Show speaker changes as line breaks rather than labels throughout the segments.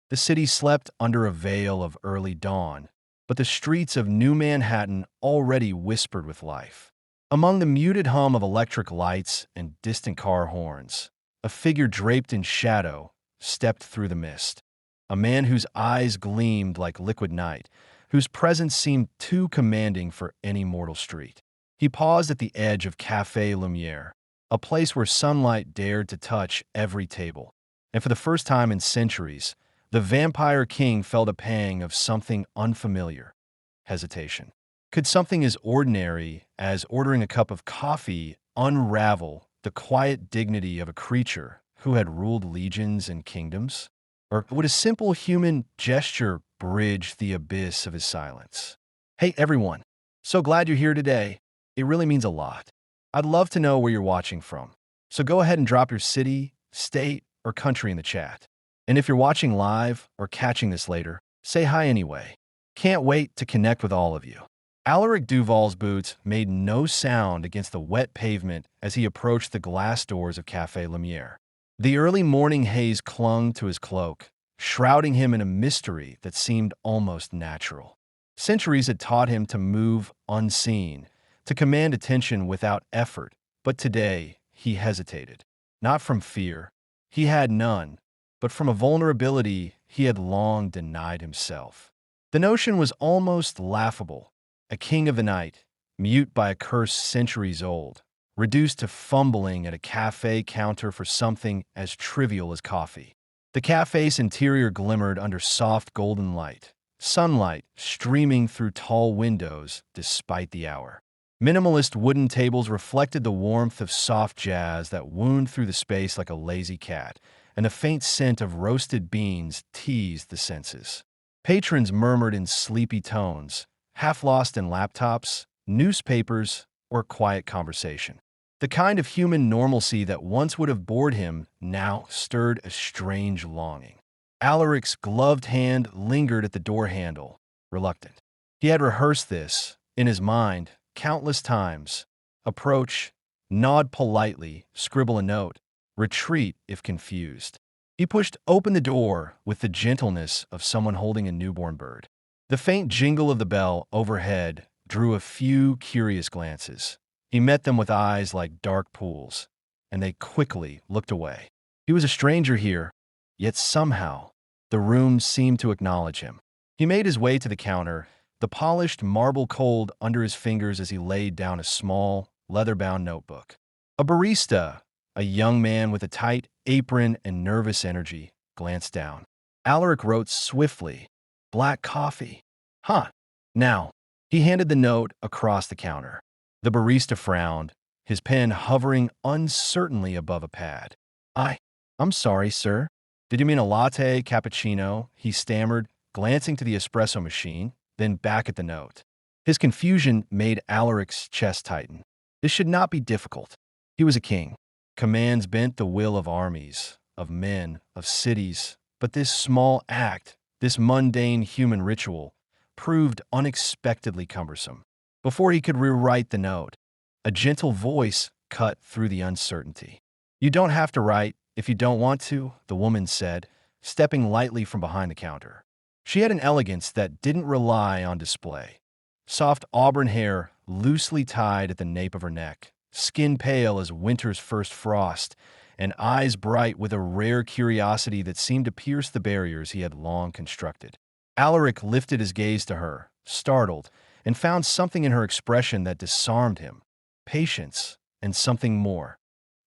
The city slept under a veil of early dawn, but the streets of New Manhattan already whispered with life. Among the muted hum of electric lights and distant car horns, a figure draped in shadow stepped through the mist. A man whose eyes gleamed like liquid night, whose presence seemed too commanding for any mortal street. He paused at the edge of Café Lumière, a place where sunlight dared to touch every table. And for the first time in centuries, the vampire king felt a pang of something unfamiliar: hesitation. Could something as ordinary as ordering a cup of coffee unravel the quiet dignity of a creature who had ruled legions and kingdoms? Or would a simple human gesture bridge the abyss of his silence? Hey everyone, so glad you're here today. It really means a lot. I'd love to know where you're watching from. So go ahead and drop your city, state, or country in the chat. And if you're watching live or catching this later, say hi anyway. Can't wait to connect with all of you. Alaric Duval's boots made no sound against the wet pavement as he approached the glass doors of Café Lumière. The early morning haze clung to his cloak, shrouding him in a mystery that seemed almost natural. Centuries had taught him to move unseen, to command attention without effort, but today he hesitated. Not from fear, he had none, but from a vulnerability he had long denied himself. The notion was almost laughable. A king of the night, mute by a curse centuries old, reduced to fumbling at a cafe counter for something as trivial as coffee. The cafe's interior glimmered under soft golden light, sunlight streaming through tall windows despite the hour. Minimalist wooden tables reflected the warmth of soft jazz that wound through the space like a lazy cat, and a faint scent of roasted beans teased the senses. Patrons murmured in sleepy tones, half lost in laptops, newspapers, or quiet conversation. The kind of human normalcy that once would have bored him now stirred a strange longing. Alaric's gloved hand lingered at the door handle, reluctant. He had rehearsed this, in his mind, countless times. Approach, nod politely, scribble a note, retreat if confused. He pushed open the door with the gentleness of someone holding a newborn bird. The faint jingle of the bell overhead drew a few curious glances. He met them with eyes like dark pools, and they quickly looked away. He was a stranger here, yet somehow the room seemed to acknowledge him. He made his way to the counter, the polished marble cold under his fingers as he laid down a small, leather-bound notebook. A barista, a young man with a tight apron and nervous energy, glanced down. Alaric wrote swiftly, "Black coffee. Huh. Now." He handed the note across the counter. The barista frowned, his pen hovering uncertainly above a pad. I'm sorry, sir. Did you mean a latte, cappuccino?" he stammered, glancing to the espresso machine, then back at the note. His confusion made Alaric's chest tighten. This should not be difficult. He was a king. Commands bent the will of armies, of men, of cities, but this small act, this mundane human ritual, proved unexpectedly cumbersome. Before he could rewrite the note, a gentle voice cut through the uncertainty. "You don't have to write if you don't want to," the woman said, stepping lightly from behind the counter. She had an elegance that didn't rely on display. Soft auburn hair loosely tied at the nape of her neck, skin pale as winter's first frost, and eyes bright with a rare curiosity that seemed to pierce the barriers he had long constructed. Alaric lifted his gaze to her, startled, and found something in her expression that disarmed him: patience and something more,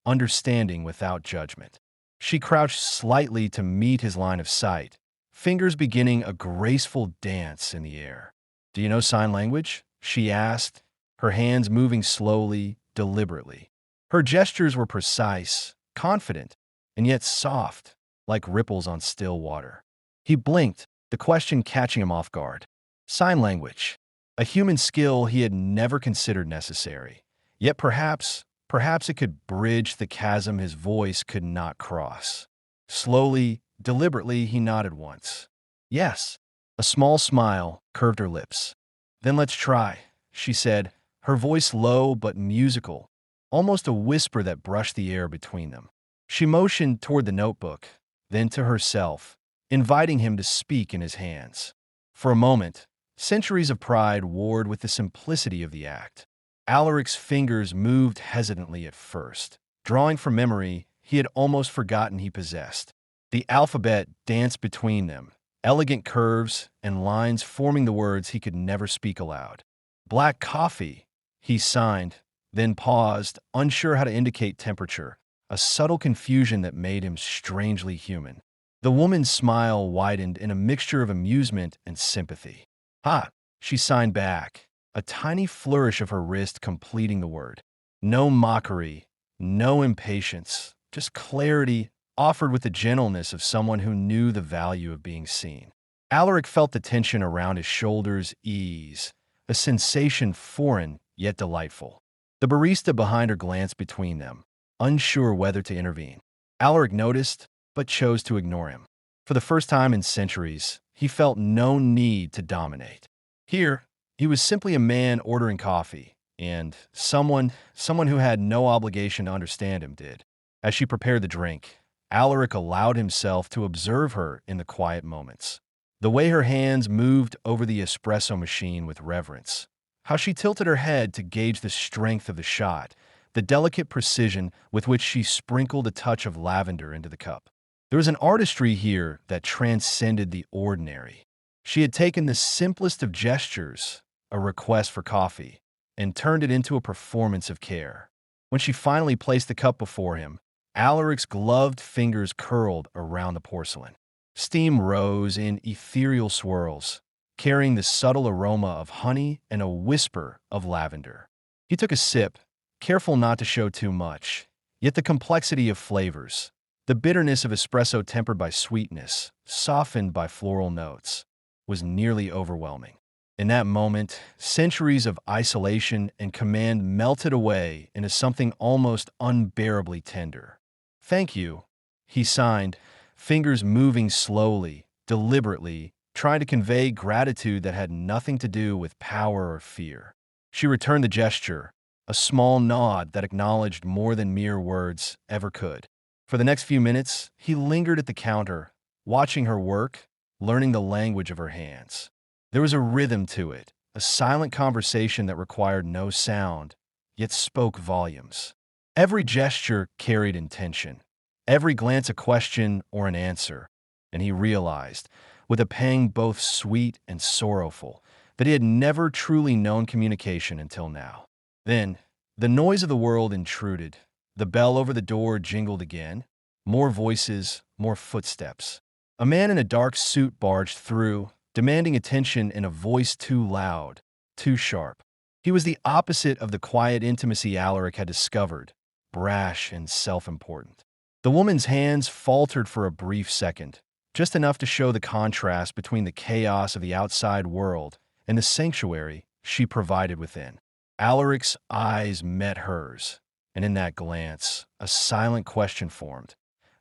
understanding without judgment. She crouched slightly to meet his line of sight, fingers beginning a graceful dance in the air. "Do you know sign language?" she asked, her hands moving slowly, deliberately. Her gestures were precise, confident, and yet soft, like ripples on still water. He blinked, the question catching him off guard. Sign language, a human skill he had never considered necessary. Yet perhaps it could bridge the chasm his voice could not cross. Slowly, deliberately, he nodded once. "Yes." A small smile curved her lips. "Then let's try," she said, her voice low but musical, almost a whisper that brushed the air between them. She motioned toward the notebook, then to herself, inviting him to speak in his hands. For a moment, centuries of pride warred with the simplicity of the act. Alaric's fingers moved hesitantly at first, drawing from memory he had almost forgotten he possessed. The alphabet danced between them, elegant curves and lines forming the words he could never speak aloud. "Black coffee," he signed, then paused, unsure how to indicate temperature, a subtle confusion that made him strangely human. The woman's smile widened in a mixture of amusement and sympathy. "Ha!" she signed back, a tiny flourish of her wrist completing the word. No mockery, no impatience, just clarity offered with the gentleness of someone who knew the value of being seen. Alaric felt the tension around his shoulders ease, a sensation foreign yet delightful. The barista behind her glanced between them, unsure whether to intervene. Alaric noticed, but chose to ignore him. For the first time in centuries, he felt no need to dominate. Here, he was simply a man ordering coffee, and someone who had no obligation to understand him did. As she prepared the drink, Alaric allowed himself to observe her in the quiet moments. The way her hands moved over the espresso machine with reverence, how she tilted her head to gauge the strength of the shot, the delicate precision with which she sprinkled a touch of lavender into the cup. There was an artistry here that transcended the ordinary. She had taken the simplest of gestures, a request for coffee, and turned it into a performance of care. When she finally placed the cup before him, Alaric's gloved fingers curled around the porcelain. Steam rose in ethereal swirls, carrying the subtle aroma of honey and a whisper of lavender. He took a sip, careful not to show too much, yet the complexity of flavors, the bitterness of espresso tempered by sweetness, softened by floral notes, was nearly overwhelming. In that moment, centuries of isolation and command melted away into something almost unbearably tender. "Thank you," he signed, fingers moving slowly, deliberately, trying to convey gratitude that had nothing to do with power or fear. She returned the gesture, a small nod that acknowledged more than mere words ever could. For the next few minutes, he lingered at the counter, watching her work, learning the language of her hands. There was a rhythm to it, a silent conversation that required no sound, yet spoke volumes. Every gesture carried intention, every glance a question or an answer, and he realized, with a pang both sweet and sorrowful, that he had never truly known communication until now. Then, the noise of the world intruded. The bell over the door jingled again. More voices, more footsteps. A man in a dark suit barged through, demanding attention in a voice too loud, too sharp. He was the opposite of the quiet intimacy Alaric had discovered, brash and self-important. The woman's hands faltered for a brief second, just enough to show the contrast between the chaos of the outside world and the sanctuary she provided within. Alaric's eyes met hers, and in that glance, a silent question formed.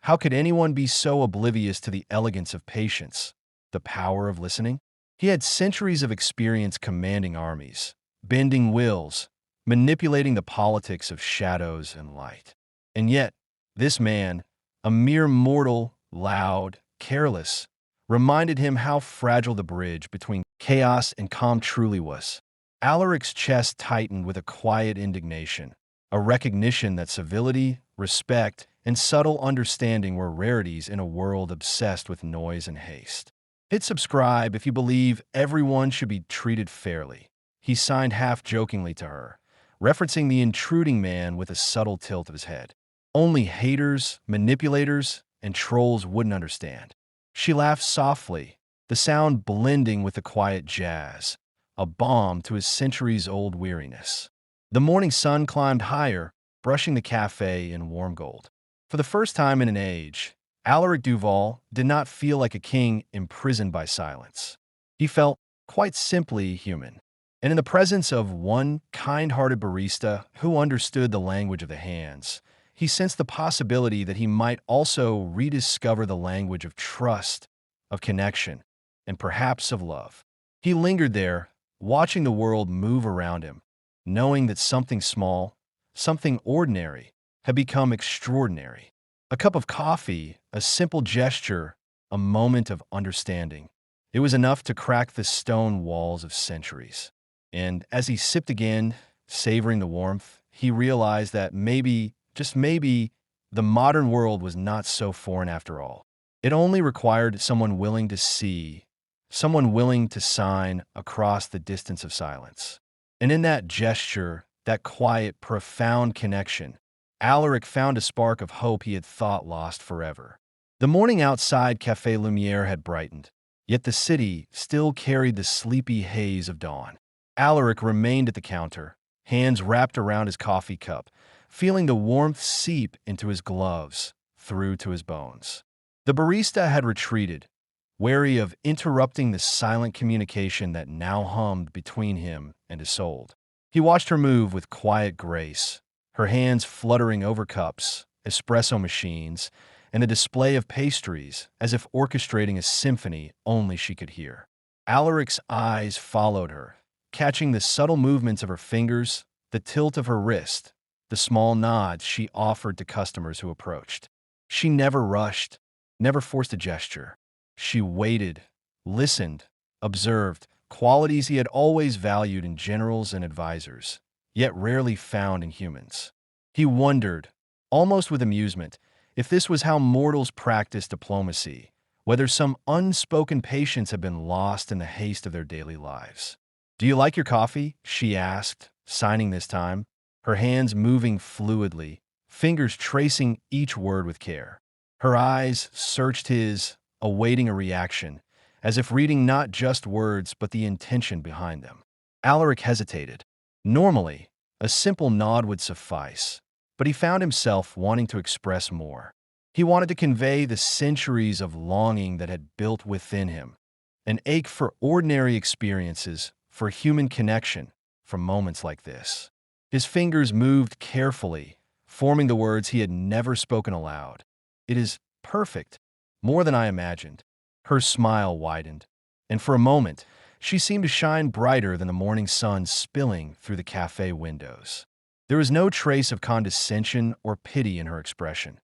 How could anyone be so oblivious to the elegance of patience, the power of listening? He had centuries of experience commanding armies, bending wills, manipulating the politics of shadows and light. And yet, this man, a mere mortal, loud, careless, reminded him how fragile the bridge between chaos and calm truly was. Alaric's chest tightened with a quiet indignation, a recognition that civility, respect, and subtle understanding were rarities in a world obsessed with noise and haste. Hit subscribe if you believe everyone should be treated fairly, he signed half-jokingly to her, referencing the intruding man with a subtle tilt of his head. Only haters, manipulators, and trolls wouldn't understand. She laughed softly, the sound blending with the quiet jazz, a balm to his centuries-old weariness. The morning sun climbed higher, brushing the café in warm gold. For the first time in an age, Alaric Duval did not feel like a king imprisoned by silence. He felt, quite simply, human. And in the presence of one kind-hearted barista who understood the language of the hands, he sensed the possibility that he might also rediscover the language of trust, of connection, and perhaps of love. He lingered there, watching the world move around him, knowing that something small, something ordinary, had become extraordinary. A cup of coffee, a simple gesture, a moment of understanding. It was enough to crack the stone walls of centuries. And as he sipped again, savoring the warmth, he realized that maybe, just maybe, the modern world was not so foreign after all. It only required someone willing to see, someone willing to sign across the distance of silence. And in that gesture, that quiet, profound connection, Alaric found a spark of hope he had thought lost forever. The morning outside Café Lumière had brightened, yet the city still carried the sleepy haze of dawn. Alaric remained at the counter, hands wrapped around his coffee cup, feeling the warmth seep into his gloves, through to his bones. The barista had retreated, wary of interrupting the silent communication that now hummed between him and his soul. He watched her move with quiet grace, her hands fluttering over cups, espresso machines, and a display of pastries, as if orchestrating a symphony only she could hear. Alaric's eyes followed her, catching the subtle movements of her fingers, the tilt of her wrist, the small nods she offered to customers who approached. She never rushed, never forced a gesture. She waited, listened, observed, qualities he had always valued in generals and advisors, yet rarely found in humans. He wondered, almost with amusement, if this was how mortals practiced diplomacy, whether some unspoken patience had been lost in the haste of their daily lives. "Do you like your coffee?" she asked, signing this time, her hands moving fluidly, fingers tracing each word with care. Her eyes searched his, awaiting a reaction, as if reading not just words but the intention behind them. Alaric hesitated. Normally, a simple nod would suffice, but he found himself wanting to express more. He wanted to convey the centuries of longing that had built within him, an ache for ordinary experiences, for human connection, for moments like this. His fingers moved carefully, forming the words he had never spoken aloud. "It is perfect, more than I imagined." Her smile widened, and for a moment, she seemed to shine brighter than the morning sun spilling through the cafe windows. There was no trace of condescension or pity in her expression,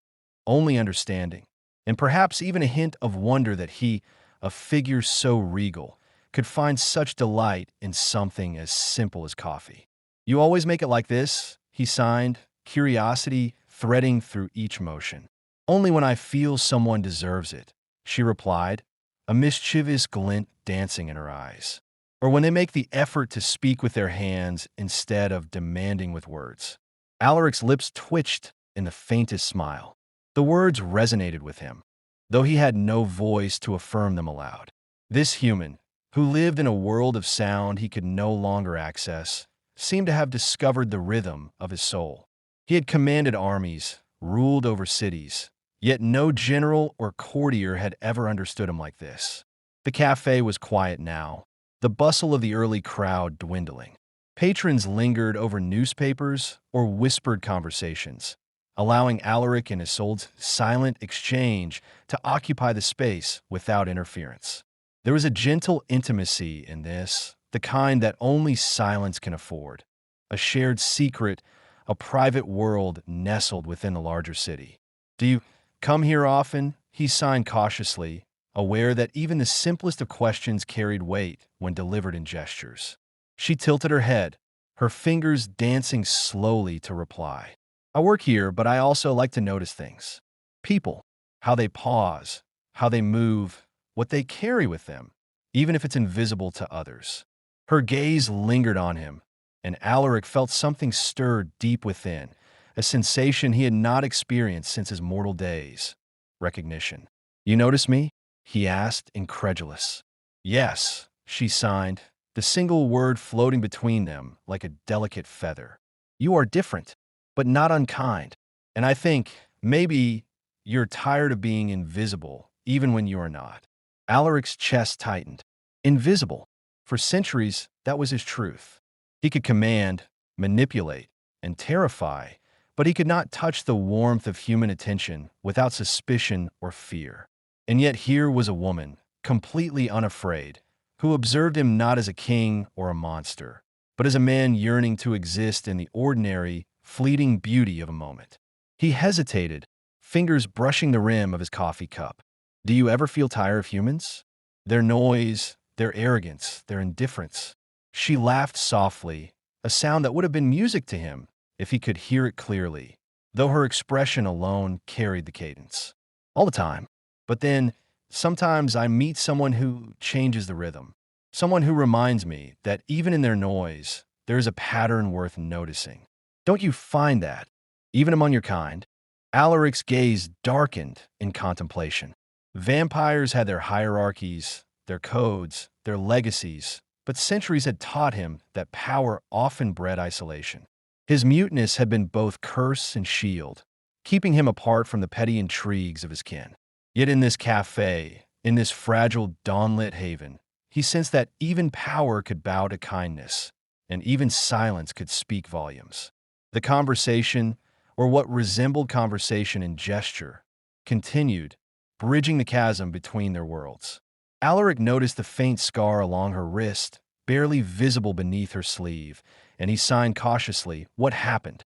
only understanding, and perhaps even a hint of wonder that he, a figure so regal, could find such delight in something as simple as coffee. "You always make it like this?" he signed, curiosity threading through each motion. "Only when I feel someone deserves it," she replied, a mischievous glint dancing in her eyes. "Or when they make the effort to speak with their hands instead of demanding with words." Alaric's lips twitched in the faintest smile. The words resonated with him, though he had no voice to affirm them aloud. This human, who lived in a world of sound he could no longer access, seemed to have discovered the rhythm of his soul. He had commanded armies, ruled over cities, yet no general or courtier had ever understood him like this. The cafe was quiet now, the bustle of the early crowd dwindling. Patrons lingered over newspapers or whispered conversations, allowing Alaric and Isolde's silent exchange to occupy the space without interference. There was a gentle intimacy in this, the kind that only silence can afford. A shared secret, a private world nestled within the larger city. "Do you come here often?" he signed cautiously, aware that even the simplest of questions carried weight when delivered in gestures. She tilted her head, her fingers dancing slowly to reply. "I work here, but I also like to notice things. People, how they pause, how they move, what they carry with them, even if it's invisible to others." Her gaze lingered on him, and Alaric felt something stir deep within, a sensation he had not experienced since his mortal days. Recognition. "You notice me?" he asked, incredulous. "Yes," she signed, the single word floating between them like a delicate feather. "You are different, but not unkind. And I think, maybe, you're tired of being invisible, even when you are not." Alaric's chest tightened. Invisible. For centuries, that was his truth. He could command, manipulate, and terrify, but he could not touch the warmth of human attention without suspicion or fear. And yet here was a woman, completely unafraid, who observed him not as a king or a monster, but as a man yearning to exist in the ordinary, fleeting beauty of a moment. He hesitated, fingers brushing the rim of his coffee cup. Do you ever feel tired of humans? Their noise, their arrogance, their indifference. She laughed softly, a sound that would have been music to him if he could hear it clearly, though her expression alone carried the cadence. All the time. But then, sometimes I meet someone who changes the rhythm. Someone who reminds me that even in their noise, there is a pattern worth noticing. Don't you find that, even among your kind? Alaric's gaze darkened in contemplation. Vampires had their hierarchies, their codes, their legacies, but centuries had taught him that power often bred isolation. His muteness had been both curse and shield, keeping him apart from the petty intrigues of his kin. Yet in this café, in this fragile dawnlit haven, he sensed that even power could bow to kindness, and even silence could speak volumes. The conversation, or what resembled conversation in gesture, continued, bridging the chasm between their worlds. Alaric noticed the faint scar along her wrist, barely visible beneath her sleeve, and he signed cautiously, "What happened?"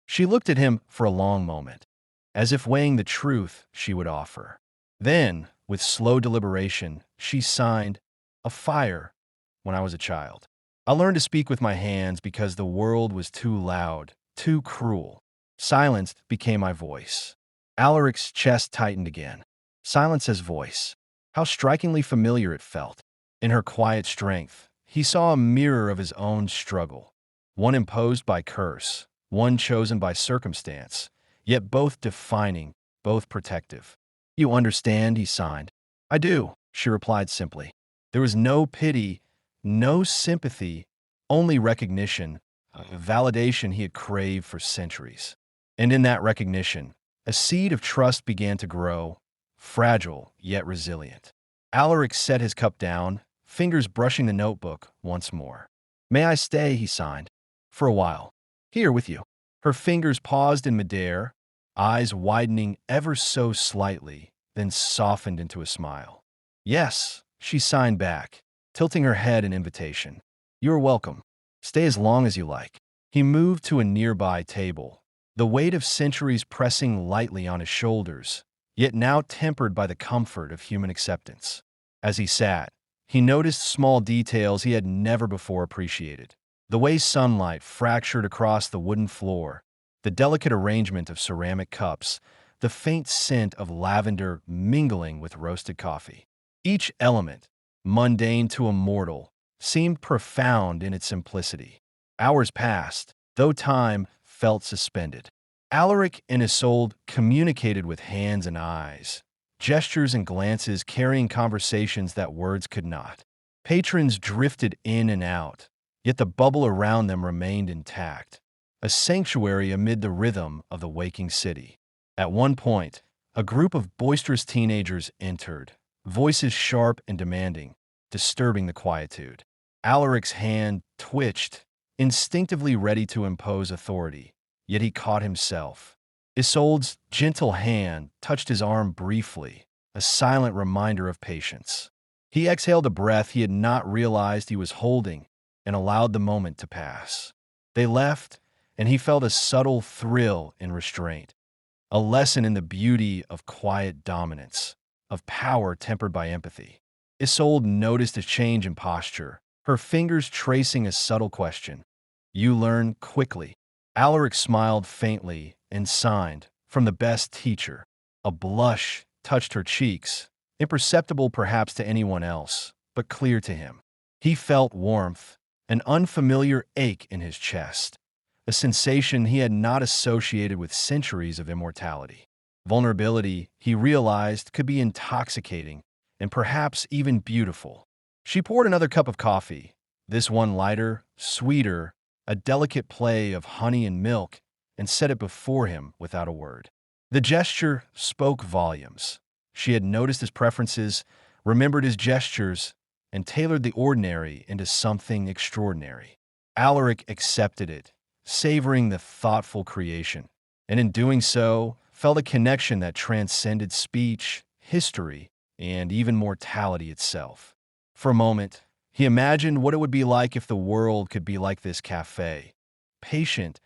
She looked at him for a long moment, as if weighing the truth she would offer. Then, with slow deliberation, she signed, "A fire when I was a child. I learned to speak with my hands because the world was too loud, too cruel. Silence became my voice." Alaric's chest tightened again. Silence as voice. How strikingly familiar it felt. In her quiet strength, he saw a mirror of his own struggle, one imposed by curse, one chosen by circumstance, yet both defining, both protective. "You understand," he signed. "I do," she replied simply. There was no pity, no sympathy, only recognition, validation he had craved for centuries. And in that recognition, a seed of trust began to grow, fragile yet resilient. Alaric set his cup down, fingers brushing the notebook once more. "May I stay?" he signed. "For a while. Here with you." Her fingers paused in midair, eyes widening ever so slightly, then softened into a smile. "Yes," she signed back, tilting her head in invitation. "You are welcome. Stay as long as you like." He moved to a nearby table, the weight of centuries pressing lightly on his shoulders, yet now tempered by the comfort of human acceptance. As he sat, he noticed small details he had never before appreciated. The way sunlight fractured across the wooden floor, the delicate arrangement of ceramic cups, the faint scent of lavender mingling with roasted coffee. Each element, mundane to a mortal, seemed profound in its simplicity. Hours passed, though time felt suspended. Alaric and Isolde communicated with hands and eyes, gestures and glances carrying conversations that words could not. Patrons drifted in and out, yet the bubble around them remained intact, a sanctuary amid the rhythm of the waking city. At one point, a group of boisterous teenagers entered, voices sharp and demanding, disturbing the quietude. Alaric's hand twitched, instinctively ready to impose authority, yet he caught himself. Isolde's gentle hand touched his arm briefly, a silent reminder of patience. He exhaled a breath he had not realized he was holding and allowed the moment to pass. They left, and he felt a subtle thrill in restraint, a lesson in the beauty of quiet dominance, of power tempered by empathy. Isolde noticed a change in posture, her fingers tracing a subtle question. "You learn quickly." Alaric smiled faintly and signed, "From the best teacher." A blush touched her cheeks, imperceptible perhaps to anyone else, but clear to him. He felt warmth, an unfamiliar ache in his chest, a sensation he had not associated with centuries of immortality. Vulnerability, he realized, could be intoxicating and perhaps even beautiful. She poured another cup of coffee, this one lighter, sweeter, a delicate play of honey and milk, and set it before him without a word. The gesture spoke volumes. She had noticed his preferences, remembered his gestures, and tailored the ordinary into something extraordinary. Alaric accepted it, savoring the thoughtful creation, and in doing so, felt a connection that transcended speech, history, and even mortality itself. For a moment, he imagined what it would be like if the world could be like this café, patient,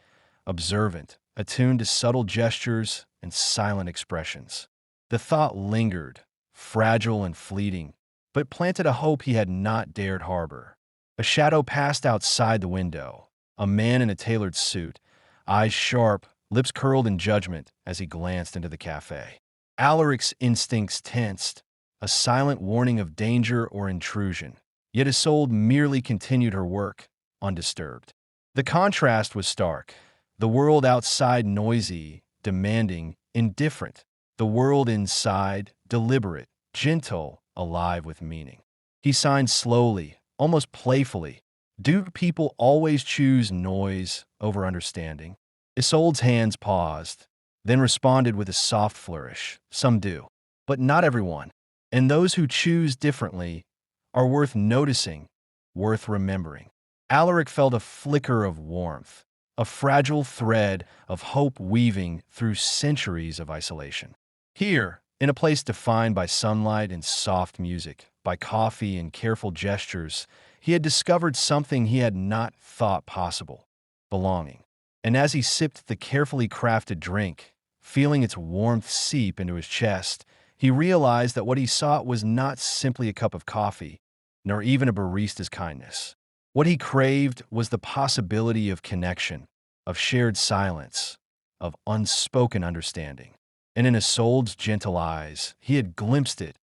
observant, attuned to subtle gestures and silent expressions. The thought lingered, fragile and fleeting, but planted a hope he had not dared harbor. A shadow passed outside the window, a man in a tailored suit, eyes sharp, lips curled in judgment as he glanced into the cafe. Alaric's instincts tensed, a silent warning of danger or intrusion, yet Isolde merely continued her work, undisturbed. The contrast was stark. The world outside noisy, demanding, indifferent. The world inside deliberate, gentle, alive with meaning. He signed slowly, almost playfully. Do people always choose noise over understanding? Isolde's hands paused, then responded with a soft flourish. Some do, but not everyone. And those who choose differently are worth noticing, worth remembering. Alaric felt a flicker of warmth, a fragile thread of hope weaving through centuries of isolation. Here, in a place defined by sunlight and soft music, by coffee and careful gestures, he had discovered something he had not thought possible: belonging. And as he sipped the carefully crafted drink, feeling its warmth seep into his chest, he realized that what he sought was not simply a cup of coffee, nor even a barista's kindness. What he craved was the possibility of connection, of shared silence, of unspoken understanding. And in Isolde's gentle eyes, he had glimpsed it,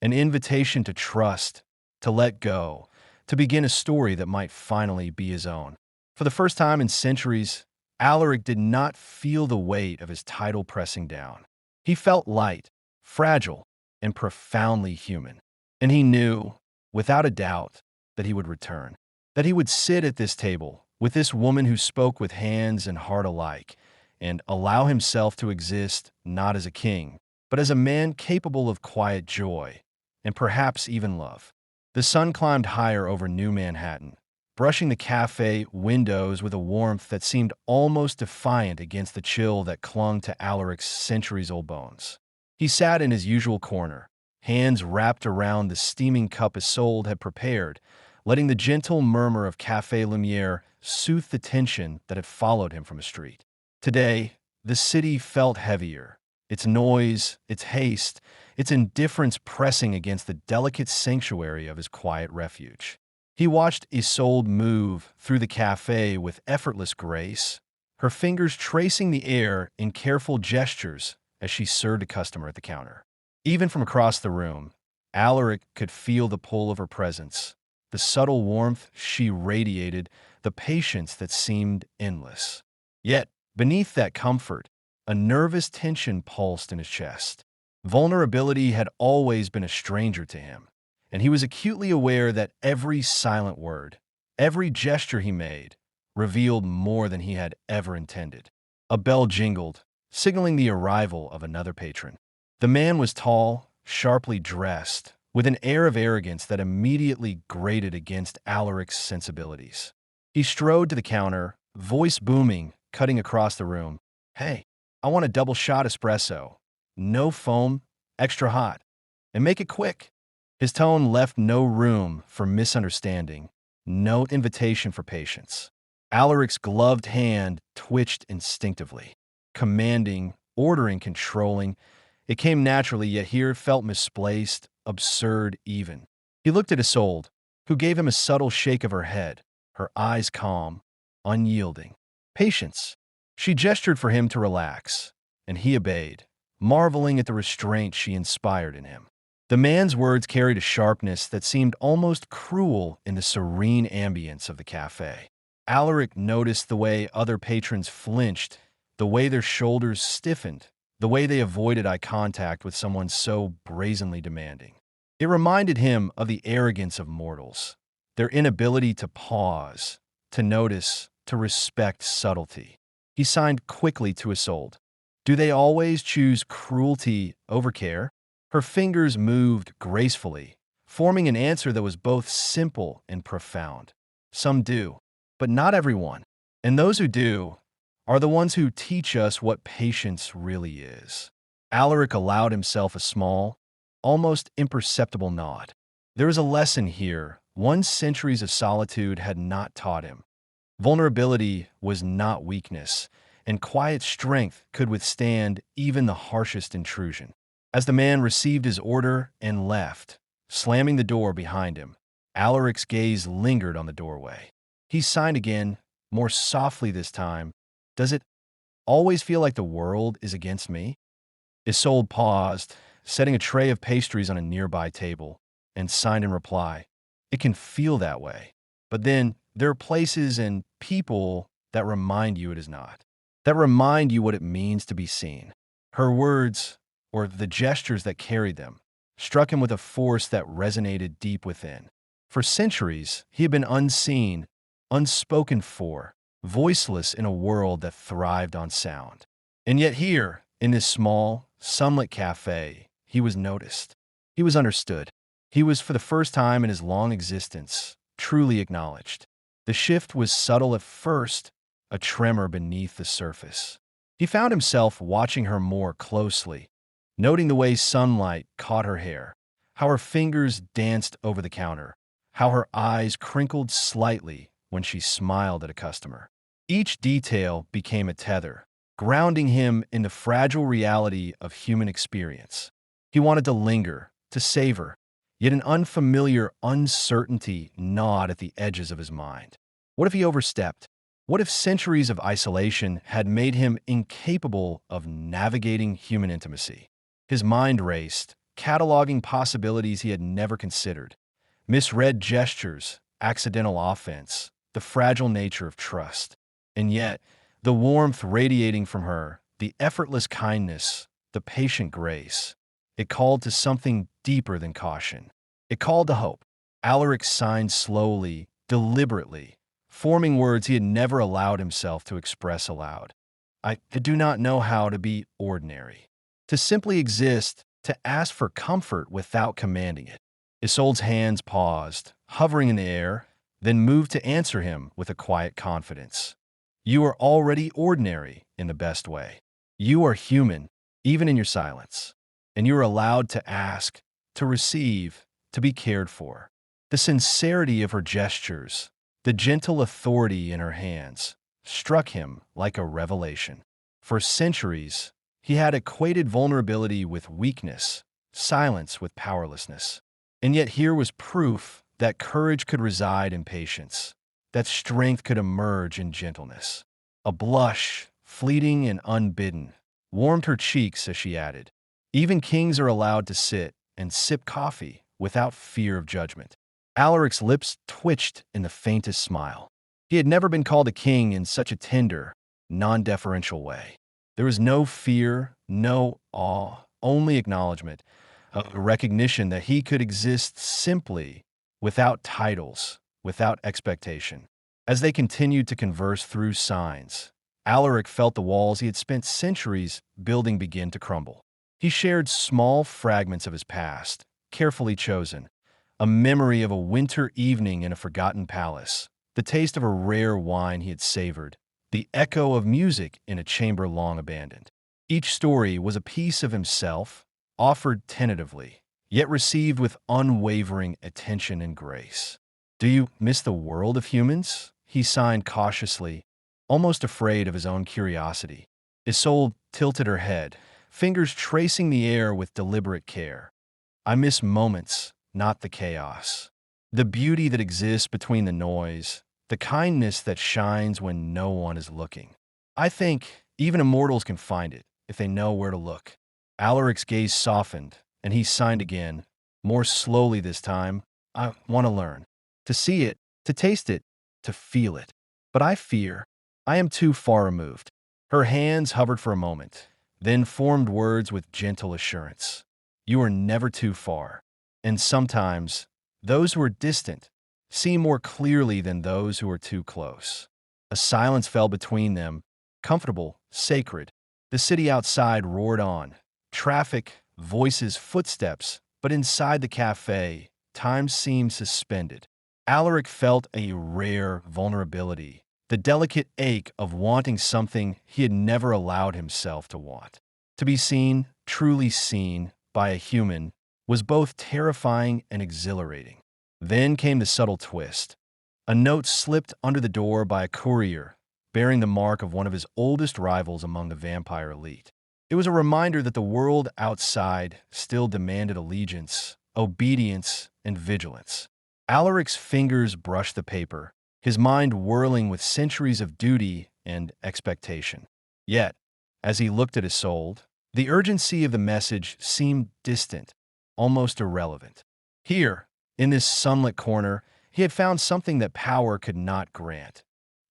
an invitation to trust, to let go, to begin a story that might finally be his own. For the first time in centuries, Alaric did not feel the weight of his title pressing down. He felt light, fragile, and profoundly human. And he knew, without a doubt, that he would return, that he would sit at this table with this woman who spoke with hands and heart alike, and allow himself to exist not as a king, but as a man capable of quiet joy, and perhaps even love. The sun climbed higher over New Manhattan, brushing the cafe windows with a warmth that seemed almost defiant against the chill that clung to Alaric's centuries-old bones. He sat in his usual corner, hands wrapped around the steaming cup Isolde had prepared, letting the gentle murmur of Café Lumiere soothe the tension that had followed him from the street. Today, the city felt heavier, its noise, its haste, its indifference pressing against the delicate sanctuary of his quiet refuge. He watched Isolde move through the cafe with effortless grace, her fingers tracing the air in careful gestures as she served a customer at the counter. Even from across the room, Alaric could feel the pull of her presence, the subtle warmth she radiated, the patience that seemed endless. Yet, beneath that comfort, a nervous tension pulsed in his chest. Vulnerability had always been a stranger to him, and he was acutely aware that every silent word, every gesture he made, revealed more than he had ever intended. A bell jingled, signaling the arrival of another patron. The man was tall, sharply dressed, with an air of arrogance that immediately grated against Alaric's sensibilities. He strode to the counter, voice booming, cutting across the room. "Hey, I want a double shot espresso. No foam, extra hot. And make it quick." His tone left no room for misunderstanding, no invitation for patience. Alaric's gloved hand twitched instinctively. Commanding, ordering, controlling. It came naturally, yet here it felt misplaced, absurd even. He looked at Isolde, who gave him a subtle shake of her head, her eyes calm, unyielding. Patience. She gestured for him to relax, and he obeyed, marveling at the restraint she inspired in him. The man's words carried a sharpness that seemed almost cruel in the serene ambience of the cafe. Alaric noticed the way other patrons flinched, the way their shoulders stiffened, the way they avoided eye contact with someone so brazenly demanding. It reminded him of the arrogance of mortals, their inability to pause, to notice, to respect subtlety. He signed quickly to Isolde. "Do they always choose cruelty over care?" Her fingers moved gracefully, forming an answer that was both simple and profound. "Some do, but not everyone. And those who do are the ones who teach us what patience really is." Alaric allowed himself a small, almost imperceptible nod. There was a lesson here, one centuries of solitude had not taught him. Vulnerability was not weakness, and quiet strength could withstand even the harshest intrusion. As the man received his order and left, slamming the door behind him, Alaric's gaze lingered on the doorway. He signed again, more softly this time. Does it always feel like the world is against me? Isolde paused, setting a tray of pastries on a nearby table, and signed in reply. It can feel that way. But then there are places and people that remind you it is not, that remind you what it means to be seen. Her words, or the gestures that carried them, struck him with a force that resonated deep within. For centuries, he had been unseen, unspoken for, voiceless in a world that thrived on sound. And yet here, in this small, sunlit cafe, he was noticed. He was understood. He was, for the first time in his long existence, truly acknowledged. The shift was subtle at first, a tremor beneath the surface. He found himself watching her more closely, noting the way sunlight caught her hair, how her fingers danced over the counter, how her eyes crinkled slightly when she smiled at a customer. Each detail became a tether, grounding him in the fragile reality of human experience. He wanted to linger, to savor, yet an unfamiliar uncertainty gnawed at the edges of his mind. What if he overstepped? What if centuries of isolation had made him incapable of navigating human intimacy? His mind raced, cataloging possibilities he had never considered. Misread gestures, accidental offense, the fragile nature of trust. And yet, the warmth radiating from her, the effortless kindness, the patient grace, it called to something deeper than caution. It called to hope. Alaric signed slowly, deliberately, forming words he had never allowed himself to express aloud. I do not know how to be ordinary. To simply exist, to ask for comfort without commanding it. Isolde's hands paused, hovering in the air, then moved to answer him with a quiet confidence. You are already ordinary in the best way. You are human, even in your silence. And you are allowed to ask, to receive, to be cared for. The sincerity of her gestures, the gentle authority in her hands, struck him like a revelation. For centuries, he had equated vulnerability with weakness, silence with powerlessness. And yet here was proof that courage could reside in patience, that strength could emerge in gentleness. A blush, fleeting and unbidden, warmed her cheeks as she added, even kings are allowed to sit and sip coffee without fear of judgment. Alaric's lips twitched in the faintest smile. He had never been called a king in such a tender, non-deferential way. There was no fear, no awe, only acknowledgement, a recognition that he could exist simply, without titles, without expectation. As they continued to converse through signs, Alaric felt the walls he had spent centuries building begin to crumble. He shared small fragments of his past, carefully chosen, a memory of a winter evening in a forgotten palace, the taste of a rare wine he had savored, the echo of music in a chamber long abandoned. Each story was a piece of himself, offered tentatively, yet received with unwavering attention and grace. Do you miss the world of humans? He signed cautiously, almost afraid of his own curiosity. Isolde tilted her head, fingers tracing the air with deliberate care. I miss moments, not the chaos. The beauty that exists between the noise, the kindness that shines when no one is looking. I think even immortals can find it if they know where to look. Alaric's gaze softened, and he signed again, more slowly this time. I want to learn. To see it, to taste it, to feel it. But I fear I am too far removed. Her hands hovered for a moment, then formed words with gentle assurance. You are never too far. And sometimes, those who are distant see more clearly than those who are too close. A silence fell between them, comfortable, sacred. The city outside roared on. Traffic, voices, footsteps, but inside the cafe, time seemed suspended. Alaric felt a rare vulnerability, the delicate ache of wanting something he had never allowed himself to want. To be seen, truly seen, by a human was both terrifying and exhilarating. Then came the subtle twist. A note slipped under the door by a courier, bearing the mark of one of his oldest rivals among the vampire elite. It was a reminder that the world outside still demanded allegiance, obedience, and vigilance. Alaric's fingers brushed the paper, his mind whirling with centuries of duty and expectation. Yet, as he looked at Isolde, the urgency of the message seemed distant, almost irrelevant. Here, in this sunlit corner, he had found something that power could not grant: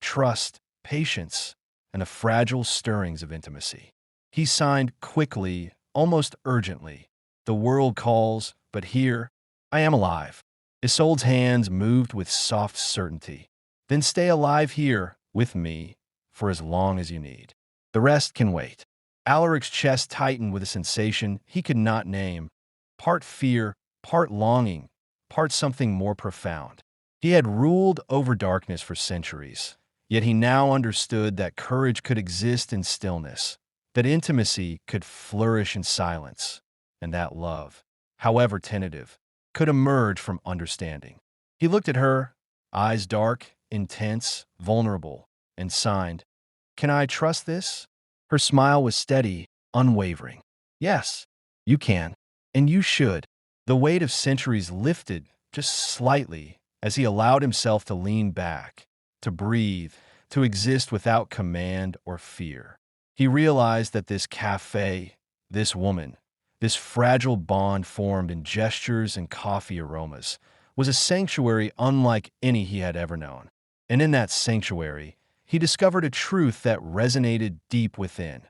trust, patience, and the fragile stirrings of intimacy. He signed quickly, almost urgently. The world calls, but here, I am alive. Isolde's hands moved with soft certainty. Then stay alive here, with me, for as long as you need. The rest can wait. Alaric's chest tightened with a sensation he could not name, part fear, part longing, part something more profound. He had ruled over darkness for centuries, yet he now understood that courage could exist in stillness, that intimacy could flourish in silence, and that love, however tentative, could emerge from understanding. He looked at her, eyes dark, intense, vulnerable, and signed, "Can I trust this?" Her smile was steady, unwavering. "Yes, you can, and you should." The weight of centuries lifted just slightly as he allowed himself to lean back, to breathe, to exist without command or fear. He realized that this café, this woman, this fragile bond formed in gestures and coffee aromas, was a sanctuary unlike any he had ever known. And in that sanctuary, he discovered a truth that resonated deep within.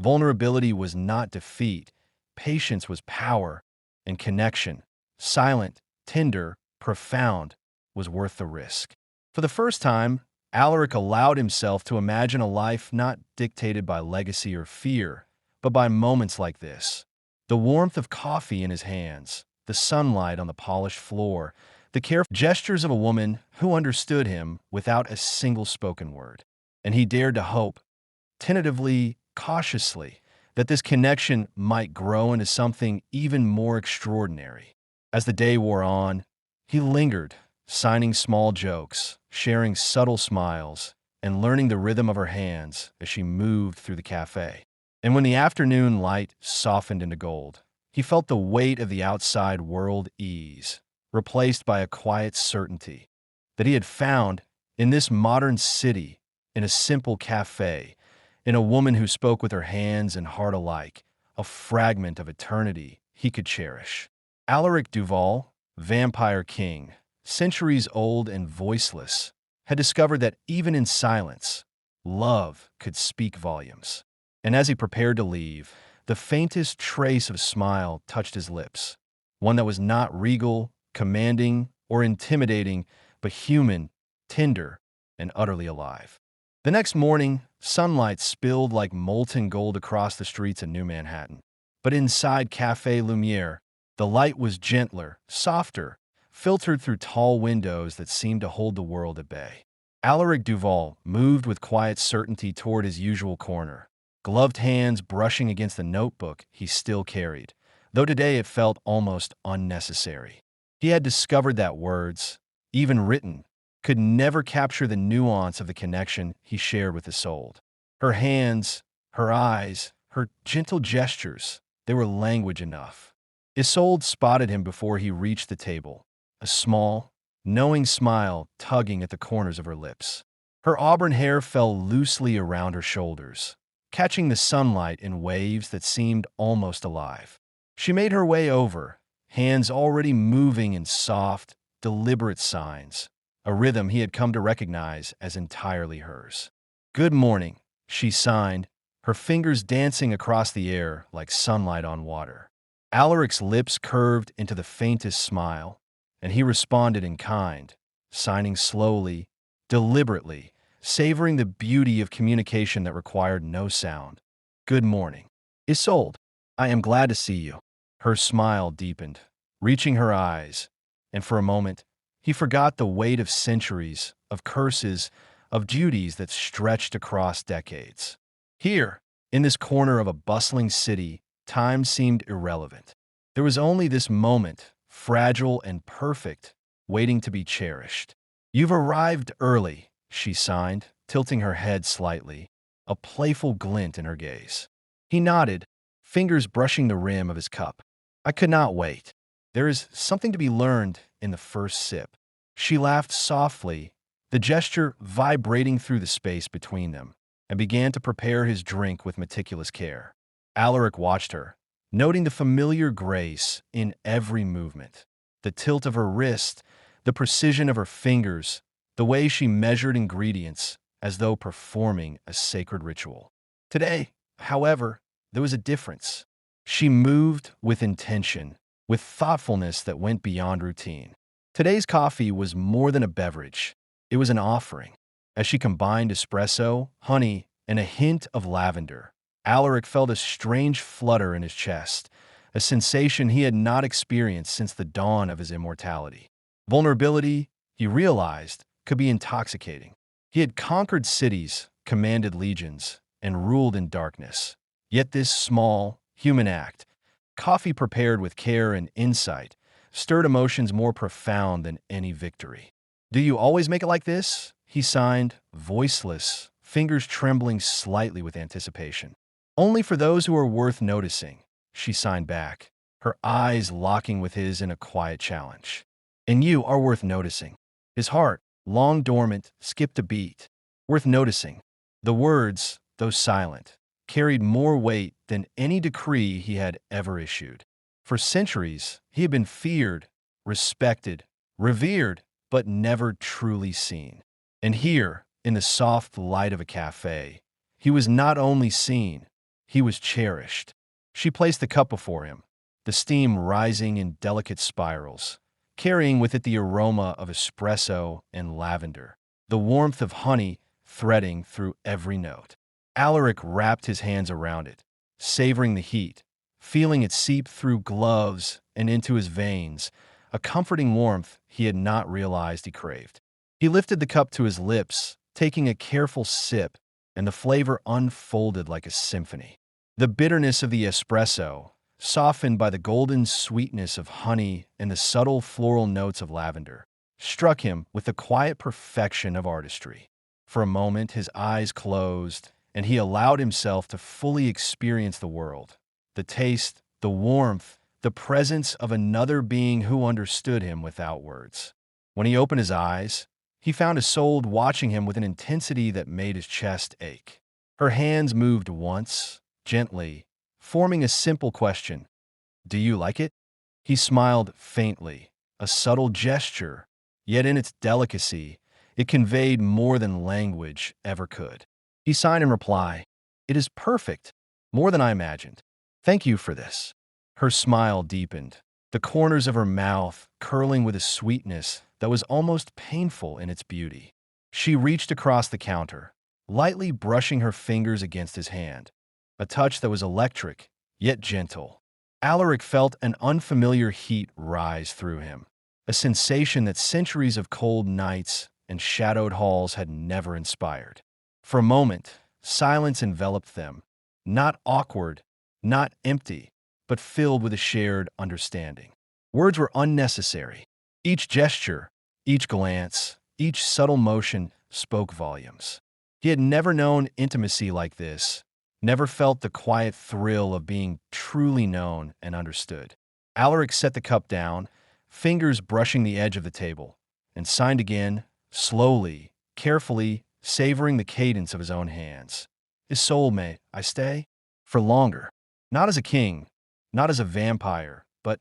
Vulnerability was not defeat, patience was power, and connection, silent, tender, profound, was worth the risk. For the first time, Alaric allowed himself to imagine a life not dictated by legacy or fear, but by moments like this. The warmth of coffee in his hands, the sunlight on the polished floor, the careful gestures of a woman who understood him without a single spoken word. And he dared to hope, tentatively, cautiously, that this connection might grow into something even more extraordinary. As the day wore on, he lingered, signing small jokes, sharing subtle smiles, and learning the rhythm of her hands as she moved through the cafe. And when the afternoon light softened into gold, he felt the weight of the outside world ease, replaced by a quiet certainty that he had found in this modern city, in a simple cafe, in a woman who spoke with her hands and heart alike, a fragment of eternity he could cherish. Alaric Duval, Vampire King, centuries old and voiceless, had discovered that even in silence, love could speak volumes. And as he prepared to leave, the faintest trace of a smile touched his lips, one that was not regal, commanding, or intimidating, but human, tender, and utterly alive. The next morning, sunlight spilled like molten gold across the streets of New Manhattan. But inside Café Lumière, the light was gentler, softer, filtered through tall windows that seemed to hold the world at bay. Alaric Duval moved with quiet certainty toward his usual corner, gloved hands brushing against the notebook he still carried, though today it felt almost unnecessary. He had discovered that words, even written, could never capture the nuance of the connection he shared with Isolde. Her hands, her eyes, her gentle gestures, they were language enough. Isolde spotted him before he reached the table, a small, knowing smile tugging at the corners of her lips. Her auburn hair fell loosely around her shoulders, catching the sunlight in waves that seemed almost alive. She made her way over, hands already moving in soft, deliberate signs, a rhythm he had come to recognize as entirely hers. "Good morning," she signed, her fingers dancing across the air like sunlight on water. Alaric's lips curved into the faintest smile, and he responded in kind, signing slowly, deliberately, savoring the beauty of communication that required no sound. "Good morning. Isolde, I am glad to see you." Her smile deepened, reaching her eyes, and for a moment, he forgot the weight of centuries, of curses, of duties that stretched across decades. Here, in this corner of a bustling city, time seemed irrelevant. There was only this moment, fragile and perfect, waiting to be cherished. "You've arrived early," she signed, tilting her head slightly, a playful glint in her gaze. He nodded, fingers brushing the rim of his cup. I could not wait. There is something to be learned in the first sip. She laughed softly, the gesture vibrating through the space between them, and began to prepare his drink with meticulous care. Alaric watched her, noting the familiar grace in every movement, the tilt of her wrist, the precision of her fingers, the way she measured ingredients as though performing a sacred ritual. Today, however, there was a difference. She moved with intention, with thoughtfulness that went beyond routine. Today's coffee was more than a beverage. It was an offering. As she combined espresso, honey, and a hint of lavender, Alaric felt a strange flutter in his chest, a sensation he had not experienced since the dawn of his immortality. Vulnerability, he realized, could be intoxicating. He had conquered cities, commanded legions, and ruled in darkness. Yet this small, human act, coffee prepared with care and insight, stirred emotions more profound than any victory. "Do you always make it like this?" he signed, voiceless, fingers trembling slightly with anticipation. "Only for those who are worth noticing," she signed back, her eyes locking with his in a quiet challenge. "And you are worth noticing." His heart, long dormant, skipped a beat. Worth noticing. The words, though silent, carried more weight than any decree he had ever issued. For centuries, he had been feared, respected, revered, but never truly seen. And here, in the soft light of a café, he was not only seen, he was cherished. She placed the cup before him, the steam rising in delicate spirals, carrying with it the aroma of espresso and lavender, the warmth of honey threading through every note. Alaric wrapped his hands around it, savoring the heat, feeling it seep through gloves and into his veins, a comforting warmth he had not realized he craved. He lifted the cup to his lips, taking a careful sip, and the flavor unfolded like a symphony. The bitterness of the espresso, softened by the golden sweetness of honey and the subtle floral notes of lavender, struck him with the quiet perfection of artistry. For a moment, his eyes closed, and he allowed himself to fully experience the world, the taste, the warmth, the presence of another being who understood him without words. When he opened his eyes, he found Isolde watching him with an intensity that made his chest ache. Her hands moved once, gently, forming a simple question. "Do you like it?" He smiled faintly, a subtle gesture, yet in its delicacy, it conveyed more than language ever could. He signed in reply, "It is perfect, more than I imagined. Thank you for this." Her smile deepened, the corners of her mouth curling with a sweetness that was almost painful in its beauty. She reached across the counter, lightly brushing her fingers against his hand, a touch that was electric, yet gentle. Alaric felt an unfamiliar heat rise through him, a sensation that centuries of cold nights and shadowed halls had never inspired. For a moment, silence enveloped them, not awkward, not empty, but filled with a shared understanding. Words were unnecessary. Each gesture, each glance, each subtle motion spoke volumes. He had never known intimacy like this, never felt the quiet thrill of being truly known and understood. Alaric set the cup down, fingers brushing the edge of the table, and signed again, slowly, carefully, savoring the cadence of his own hands. "Isolde, I stay?" "For longer. Not as a king, not as a vampire, but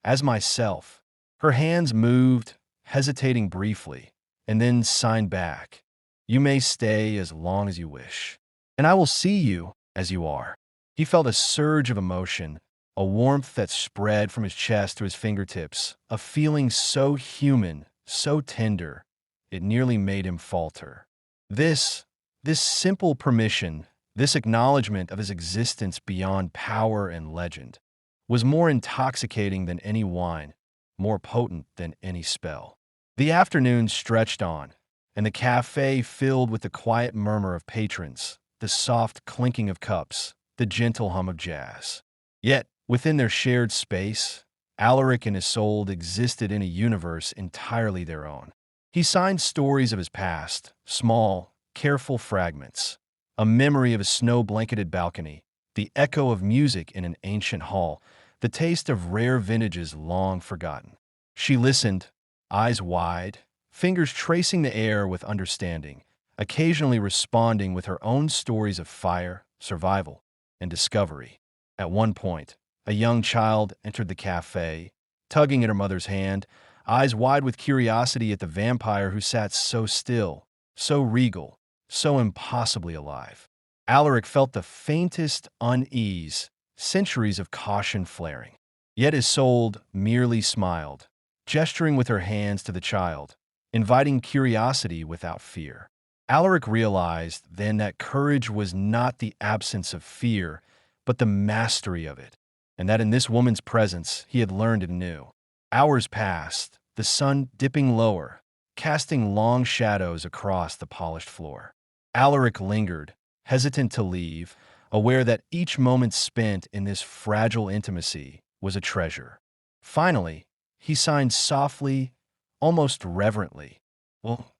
as myself." Her hands moved, hesitating briefly, and then signed back. "You may stay as long as you wish, and I will see you as you are." He felt a surge of emotion, a warmth that spread from his chest to his fingertips, a feeling so human, so tender, it nearly made him falter. This simple permission, this acknowledgement of his existence beyond power and legend, was more intoxicating than any wine, more potent than any spell. The afternoon stretched on, and the café filled with the quiet murmur of patrons, the soft clinking of cups, the gentle hum of jazz. Yet, within their shared space, Alaric and Isolde existed in a universe entirely their own. He signed stories of his past, small, careful fragments, a memory of a snow-blanketed balcony, the echo of music in an ancient hall, the taste of rare vintages long forgotten. She listened, eyes wide, fingers tracing the air with understanding, occasionally responding with her own stories of fire, survival, and discovery. At one point, a young child entered the café, tugging at her mother's hand, eyes wide with curiosity at the vampire who sat so still, so regal, so impossibly alive. Alaric felt the faintest unease, centuries of caution flaring. Yet Isolde merely smiled, gesturing with her hands to the child, inviting curiosity without fear. Alaric realized then that courage was not the absence of fear, but the mastery of it, and that in this woman's presence he had learned anew. Hours passed, the sun dipping lower, casting long shadows across the polished floor. Alaric lingered, hesitant to leave, aware that each moment spent in this fragile intimacy was a treasure. Finally, he signed softly, almost reverently. "Well,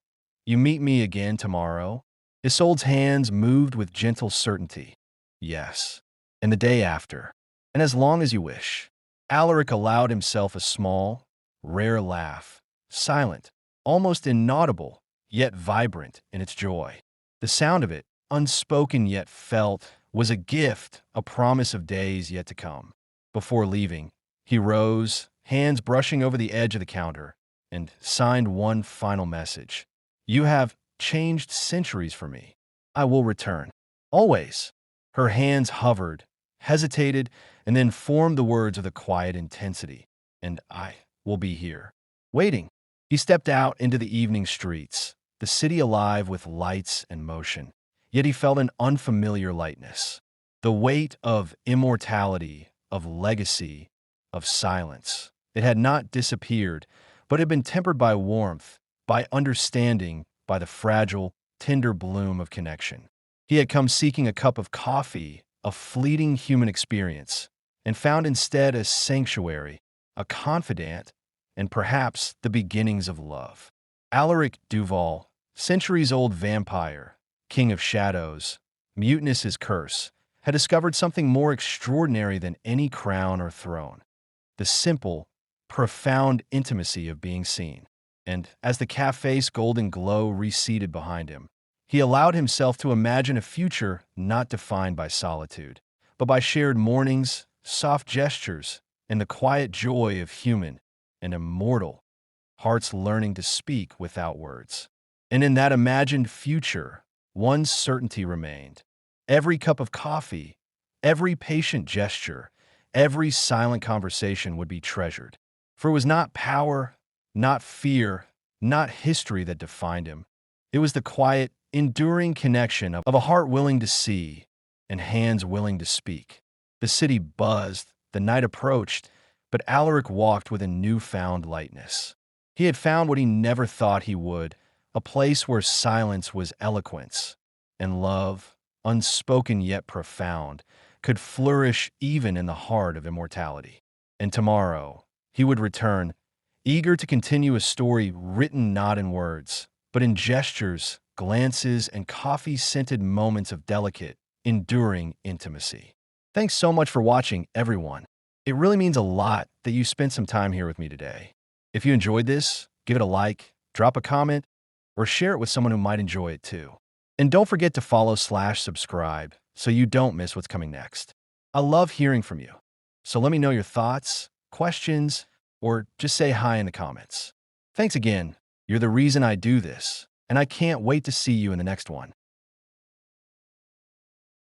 you meet me again tomorrow?" Isolde's hands moved with gentle certainty. "Yes. And the day after. And as long as you wish." Alaric allowed himself a small, rare laugh, silent, almost inaudible, yet vibrant in its joy. The sound of it, unspoken yet felt, was a gift, a promise of days yet to come. Before leaving, he rose, hands brushing over the edge of the counter, and signed one final message. "You have changed centuries for me. I will return. Always." Her hands hovered, hesitated, and then formed the words with a quiet intensity. "And I will be here, waiting." He stepped out into the evening streets, the city alive with lights and motion. Yet he felt an unfamiliar lightness. The weight of immortality, of legacy, of silence. It had not disappeared, but had been tempered by warmth, by understanding, by the fragile, tender bloom of connection. He had come seeking a cup of coffee, a fleeting human experience, and found instead a sanctuary, a confidant, and perhaps the beginnings of love. Alaric Duval, centuries-old vampire, king of shadows, mutinous his curse, had discovered something more extraordinary than any crown or throne: the simple, profound intimacy of being seen. And as the cafe's golden glow receded behind him, he allowed himself to imagine a future not defined by solitude, but by shared mornings, soft gestures, and the quiet joy of human and immortal hearts learning to speak without words. And in that imagined future, one certainty remained. Every cup of coffee, every patient gesture, every silent conversation would be treasured. For it was not power, not fear, not history that defined him. It was the quiet, enduring connection of a heart willing to see and hands willing to speak. The city buzzed, the night approached, but Alaric walked with a newfound lightness. He had found what he never thought he would, a place where silence was eloquence, and love, unspoken yet profound, could flourish even in the heart of immortality. And tomorrow, he would return, eager to continue a story written not in words, but in gestures, glances, and coffee-scented moments of delicate, enduring intimacy. Thanks so much for watching, everyone. It really means a lot that you spent some time here with me today. If you enjoyed this, give it a like, drop a comment, or share it with someone who might enjoy it too. And don't forget to follow/subscribe so you don't miss what's coming next. I love hearing from you. So let me know your thoughts, questions, or just say hi in the comments. Thanks again. You're the reason I do this, and I can't wait to see you in the next one.